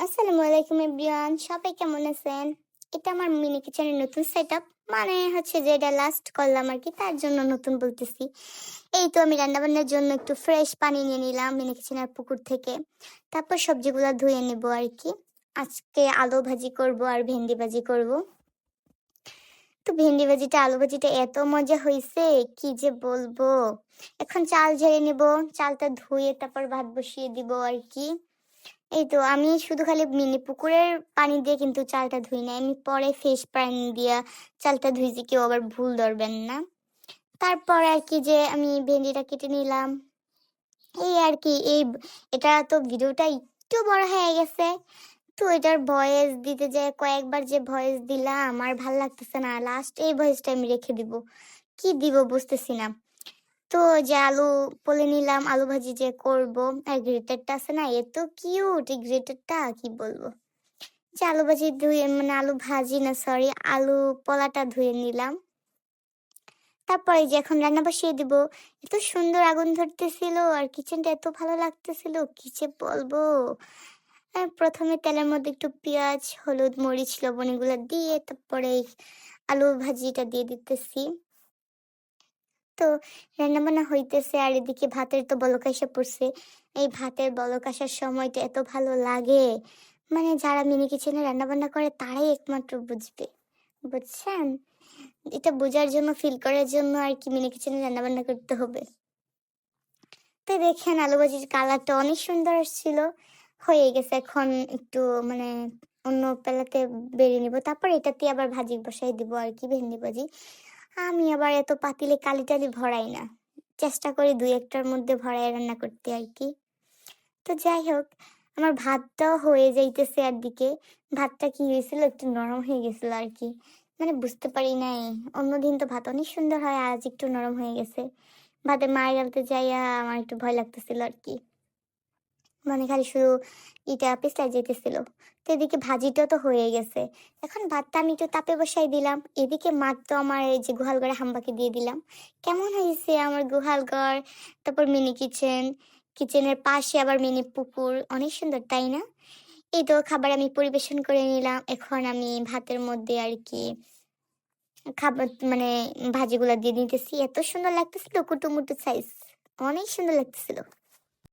আসসালামু আলাইকুম এভরিওয়ান, সবাই কেমন আছেন? এটা আমার মিনি কিচেনের নতুন সেটআপ। মানে হচ্ছে যে এটা লাস্ট করলাম আর কি, তার জন্য নতুন বলতেছি। এই তো আমি রান্নাবান্নার জন্য একটু ফ্রেশ পানি নিয়ে নিলাম মিনি কিচেনের পুকুর থেকে। তারপর সবজিগুলো ধুয়ে নেব আর কি। আজকে আলু ভাজি করব আর ভেন্ডি ভাজি করব। তো ভেন্ডি ভাজিটা আলু ভাজিটা এত মজা হয়েছে, কি যে বলবো। এখন চাল ঝেড়ে নেব, চালটা ধুয়ে তারপর ভাত বসিয়ে দিব আর কি। এই তো আমি শুধু খালি মিনি পুকুরের পানি দিয়ে কিন্তু চালটা ধুই না, আমি পরে ফ্রেশ পানি দিয়া চালটা ধুইছি, কেউ আবার ভুল ধরবেন না। তারপর আর কি যে আমি ভেন্ডিটা কেটে নিলাম, এই আর কি। এটা তো ভিডিওটা একটু বড় হয়ে গেছে, তো এটার ভয়েস দিতে যায় কয়েকবার যে ভয়েস দিলাম আর ভাল লাগতেছে না, লাস্ট এই ভয়েসটা আমি রেখে দিব। কি দিব বুঝতেছি না। তো যে আলু পলে নিলাম, আলু ভাজি যে করব, আর গ্রেটারটা আছে না, এত কিউট এই গ্রেটারটা, কি বলবো। যে আলু ভাজি ধুয়ে, মানে আলু ভাজি না সরি, আলু পলাটা ধুয়ে নিলাম। তারপরে যে এখন রান্না বসিয়ে দিব। এত সুন্দর আগুন ধরতেছিল আর কিচেনটা এত ভালো লাগতেছিল, কি যে বলবো। প্রথমে তেলের মধ্যে একটু পেঁয়াজ, হলুদ, মরিচ, লবণ এগুলো দিয়ে তারপরে এই আলু ভাজিটা দিয়ে দিতেছি। তো রান্নাবান্না হইতেছে আর এদিকে ভাতের তো বলক এসে পড়ছে। এই ভাতের বলক আসার সময়টা এত ভালো লাগে, মানে যারা মিনি কিচেনে রান্নাবান্না করে তারাই একমাত্র বুঝবে, বুঝছেন? এটা বোঝার জন্য, ফিল করার জন্য আর কি মিনি কিচেনে রান্নাবান্না করতে হবে। তো দেখেন আলু ভাজির কালারটা অনেক সুন্দর আসছিল, হয়ে গেছে। এখন একটু মানে অন্য পেলাতে বেরিয়ে নিব, তারপর এটাতে আবার ভাজি বসাই দিব আর কি, ভেন্ডি ভাজি। আমি আবার এত পাতিলে কালি টালি ভরাই না, চেষ্টা করি দুই একটার মধ্যে ভরায় রান্না করতে আর কি। তো যাই হোক, আমার ভাতটাও হয়ে যাইতেছে একদিকে। ভাতটা কি হয়েছিল, একটু নরম হয়ে গেছিল আর কি, মানে বুঝতে পারি নাই। অন্যদিন তো ভাত অনেক সুন্দর হয়, আজ একটু নরম হয়ে গেছে। ভাতে মার গালতে যাইয়া আমার একটু ভয় লাগতেছিল আর কি, মানে খালি শুধু ইটা পিছলাই যেতেছিল। তো এদিকে ভাজিটা তো হয়ে গেছে, এখন ভাতটা আমি একটু তাপে বসাই দিলাম। এদিকে মার তো আমার এই যে গুহাল ঘরে হাম্বাকে দিয়ে দিলাম। কেমন হয়েছে আমার গুহাল ঘর, তারপর মিনি কিচেন, কিচেনের পাশে আবার মিনি পুকুর, অনেক সুন্দর তাই না? এই তো খাবার আমি পরিবেশন করে নিলাম, এখন আমি ভাতের মধ্যে আর কি খাবার মানে ভাজিগুলা দিয়ে নিতেছি। এত সুন্দর লাগতেছিল, কুটুমুটু সাইজ, অনেক সুন্দর লাগতেছিল।